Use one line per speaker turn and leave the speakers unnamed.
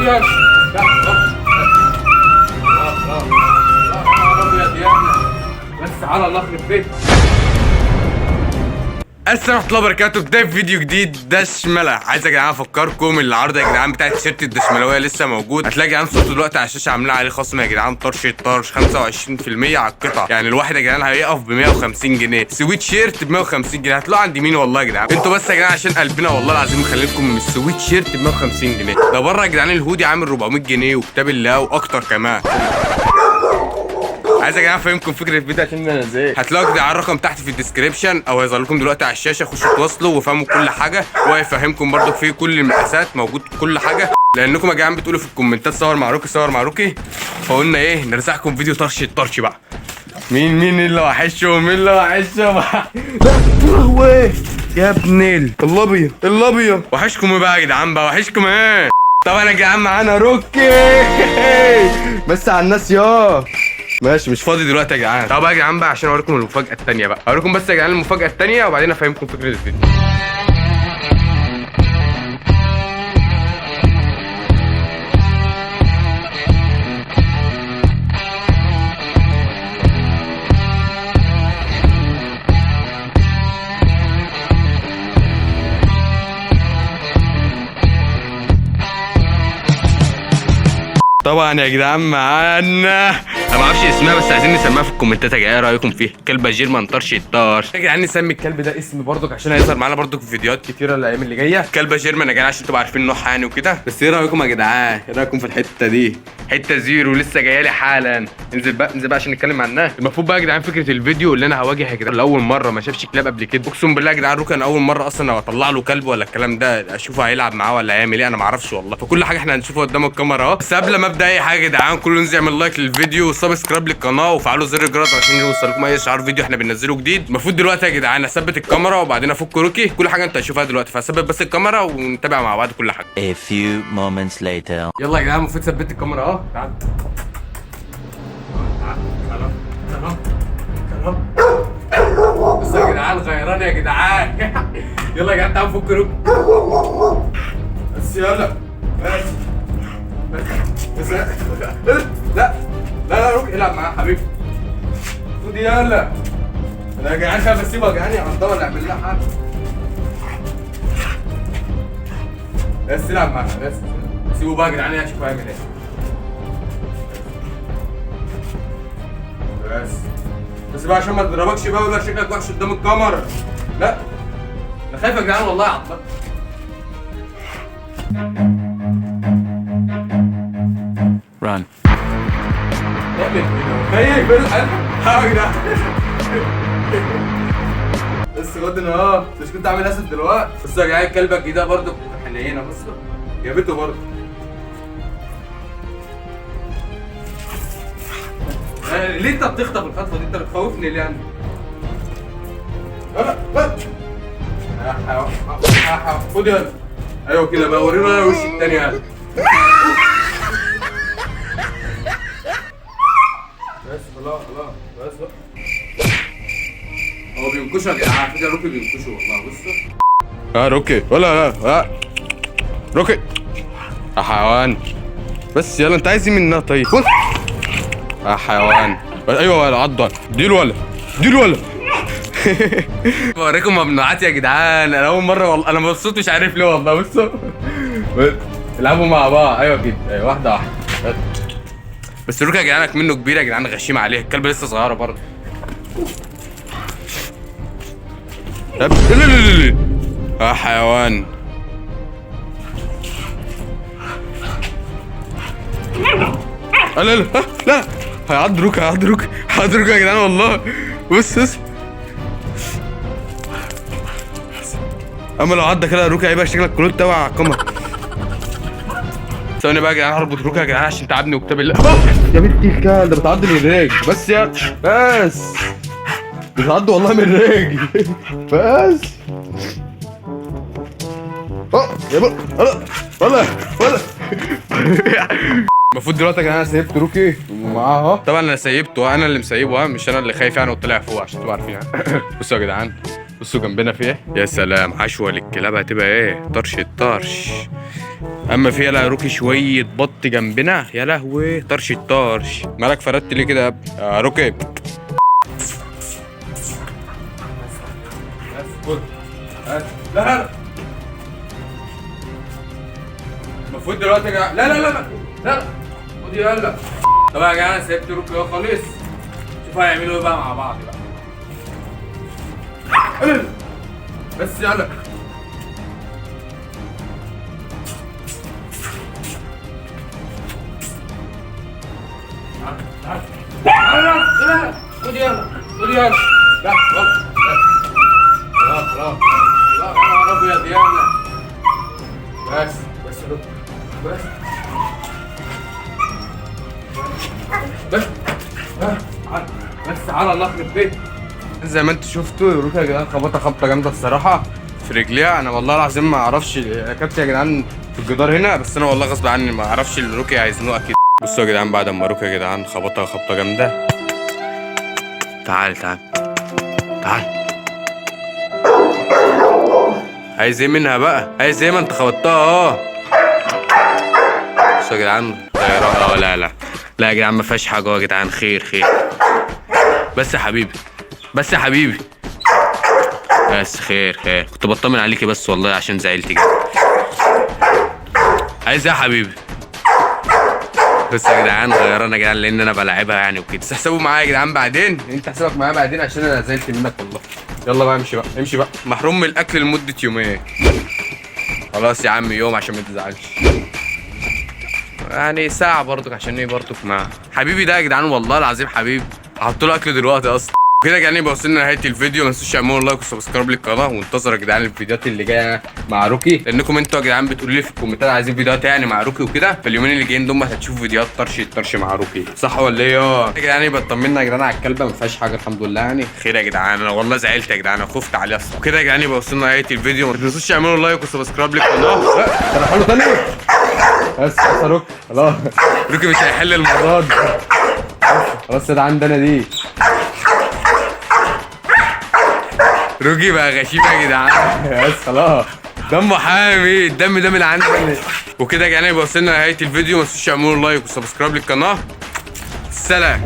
يا لا بس على الله يخرب بيتك. السلام ورحمة الله وبركاته. بداية فيديو جديد دشملة. عايز يا جدعان افكركم العرض يا جدعان بتاع تيشيرت الدشملاوية لسه موجود. هتلاقي يا جدعان صورته دلوقتي على الشاشة عاملين عليه خصم يا جدعان طرش 25% على القطع. يعني الواحد يا جدعان هيقف ب 150 جنيه. سويت شيرت ب 150 جنيه هتلاقوا عند مين والله يا جدعان. انتوا بس يا جدعان عشان قلبنا والله العظيم مخليكم من السويت شيرت ب 150 جنيه. ده بره يا جدعان الهودي عامل 400 جنيه وكتاب الله واكتر كمان. عايز يا جدعان افهمكم فكره الفيديو عشان انا زهقت. هتلاقوا كده على الرقم تحت في الديسكريبشن او هيظهر لكم دلوقتي على الشاشه. خشوا تواصلوا وفهموا كل حاجه وهيفهمكم برده في كل المقاسات موجود كل حاجه. لانكم يا جدعان بتقولوا في الكومنتات صور مع روكي صور مع روكي، فقلنا ايه نرزعكم فيديو طرش الطرش بقى. مين اللي وحشهم؟ مين اللي وحشهم؟ لا يا ابن الابيض وحشكم ايه بقى يا جدعان بقى؟ وحشكم ايه؟ طبعا يا جدعان معانا روكي بس على الناس يا ماشي مش فاضي دلوقتي يا جدعان. طب يا جدعان بقى عشان اوريكم المفاجاه الثانيه بقى. اوريكم بس يا جدعان المفاجاه الثانيه وبعدين افهمكم فكره الفيديو. طبعا يا جدعان معانا انا ما اعرفش اسمها بس عايزين نسميها في الكومنتات يا جدعان. ايه رايكم فيها؟ كلبه جيرمان طرش الطرش يا جدعان. نسمي الكلب ده اسم برضك عشان هيظهر معانا برضك في فيديوهات كتيره الايام اللي جايه. كلبه جيرمان يا جدعان عشان تبقوا عارفين نوعها يعني وكده. بس ايه رايكم يا جدعان؟ ايه رايكم في الحته دي؟ حته زيرو لسه جايه لي حالا. انزل بقى عشان نتكلم عنها. المفروض بقى يا جدعان فكره الفيديو اللي انا هواجه يا جدعان لاول مره ما شافش كلاب قبل كده. اقسم بالله يا جدعان روكي انا اول مره اصلا لو اطلع له كلب ولا الكلام ده اشوفه هيلعب معاه ولا هيعمل ايه انا ما اعرفش والله. فكل حاجه احنا هنشوفها قدام الكاميرا اهو. بس قبل ما ابدا اي حاجه يا جدعان كله ينزل يعمل لايك للفيديو وسبسكرايب للقناه وفعلوا زر الجرس عشان يوصلكم اي اشعار فيديو احنا بننزله جديد. المفروض دلوقتي يا جدعان اثبت الكاميرا وبعدين افك روكي. كل حاجه انت هتشوفها دلوقتي فاثبت بس الكاميرا ونتابع مع بعض كل حاجه.
A few moments later.
يلا يا جدعان المفروض ثبت الكاميرا اهو. تعال بس يا جدعان غيران يا جدعان. يلا يا جدعان تعالوا نفك روكي بس. يلا بس لا روكي العب معاه حبيبي. خد يلا. انا يا جدعان خايف اسيبه يا جدعان يا عبد الله اعمل لها حاجه. بس العب معاه بس سيبه بقى يا جدعان اشوف هيعمل ايه. بس بقى عشان ما تضربكش بقى ولا شكلك وحش قدام الكاميرا. لا انا خايف يا جدعان والله يا عبد الله.
Run.
خايف الحق يا جدعان. بس غدنا اهو. مش كنت عامل اسد دلوقتي. بس يا جدعان كلبك ده برضه حنينه. بص جابته برضه. ليه انت بتخطف الخطوه دي؟ انت بتخوفني ليه يعني؟ لا خد يلا. ايوه كده بقى ورينا انا وشي التاني يلا. بس خلاص بس بقى. هو بينكشوا يا جدعان. على فكره روكي بينكشوا والله. بصوا روكي ولا روكي يا حيوان. بس يلا انت عايز ايه منها طيب؟ يا حيوان. ايوه ولا عضه دي ولا بوريكم ممنوعات يا جدعان. انا اول مره والله انا مبسوط مش عارف ليه والله. بصوا العبوا مع بعض. ايوه كده ايوه واحده بس روكي يا جدعان منه كبير يا جدعان غشيم عليه. الكلب لسه صغيره برضه. يا حيوان. لا هيعض روكي يا جدعان والله. بص اما لو عضك كده روكي هيبقى شكلك كلوت تبع على الكاميرا. ثواني بقى يا جدعان هربط روكي يا جدعان عشان تعبني وكتاب الله. يا بنتي الكلب ده بتعض من الرجل. بس بتعض والله من الرجل. بس يا ولا المفروض دلوقتي يا جدعان انا سيبت روكي ومعاه اهو. طبعا انا سيبته انا اللي مسيبه مش انا اللي خايف يعني وطلع فوق عشان تبقوا عارفين. بصوا يا جدعان بصوا جنبنا في ايه؟ يا سلام، عشوة للكلاب هتبقى ايه؟ طرش الطرش. اما في يلا روكي شوية بط جنبنا، يا لهوي طرش الطرش. مالك فردت ليه كده يا ابني؟ يا روكي. لا لا، المفروض دلوقتي يا جماعه، لا لا لا لا لا، خد يلا. طب يا جماعه انا سيبت روكي اهو خالص، شوفوا هيعملوا ايه بقى مع بعض بقى. بس يلا. لا خد يلا، خد يلا. لا خلاص خلاص لا يا ابيض يلا. بس بس يا دكتور بس بس بس على الله يخرب بيت. زي ما انتوا شفتوا روكي يا جدعان خبطها خبطه جامده الصراحه في رجليها. انا والله العظيم ما اعرفش يا كابتن يا جدعان في الجدار هنا، بس انا والله غصب عني ما اعرفش روكي هيزنقها كده. بصوا يا جدعان بعد ما روكي يا جدعان خبطها خبطه جامده. تعال تعال تعال. عايز ايه منها بقى؟ عايز ايه؟ ما انت خبطتها اهو. بصوا يا جدعان طيارة. اه لا لا لا يا جدعان ما فيهاش حاجه يا جدعان. خير خير. بس يا حبيبي بس يا حبيبي بس خير خير. كنت بطمن عليكي بس والله عشان زعلتي جدا. عايز ايه يا حبيبي؟ بس يا جدعان غيرانا يا جدعان لان انا بلاعبها يعني وكده. بس احسبوا معايا يا جدعان بعدين. انت حسابك معايا بعدين عشان انا زعلت منك والله. يلا بقى امشي بقى امشي بقى. محروم من الاكل لمده يومين. خلاص يا عم يوم عشان ما تزعلش. يعني ساعة برضك عشان ايه برضك مع حبيبي ده يا جدعان والله العظيم حبيبي. هحط له اكل دلوقتي اصلا. كده يا جدعان يبقى وصلنا لنهايه الفيديو. ما تنسوش تعملوا لايك وسبسكرايب للقناه وانتظروا يا جدعان الفيديوهات اللي جايه مع روكي، لانكم انتوا يا جدعان بتقولوا لي في الكومنتات عايزين فيديوهات يعني مع روكي وكده. في اليومين اللي جايين دول هتشوفوا فيديوهات طرش مع روكي، صح ولا ايه؟ يا جدعان يبقى اطمنا يا جدعان على الكلبه ما فيهاش حاجه الحمد لله يعني. خير يا جدعان. انا والله زعلت يا جدعان، انا خفت عليها اصلا. وكده يا جدعان يبقى وصلنا لنهايه الفيديو. ما تنسوش تعملوا لايك وسبسكرايب للقناه. انا حلو تاني بس يا روكي. خلاص روكي مش هيحل الموضوع ده. خلاص ده عندنا دي. روكي بقى غشيم يا جدعان. بس خلاص دمه حامي. الدم ده من عندنا. وكده يا جدعان يبقى وصلنا لنهايه الفيديو. ما تنسوش تعملوا لايك وسبسكرايب للقناه. سلام.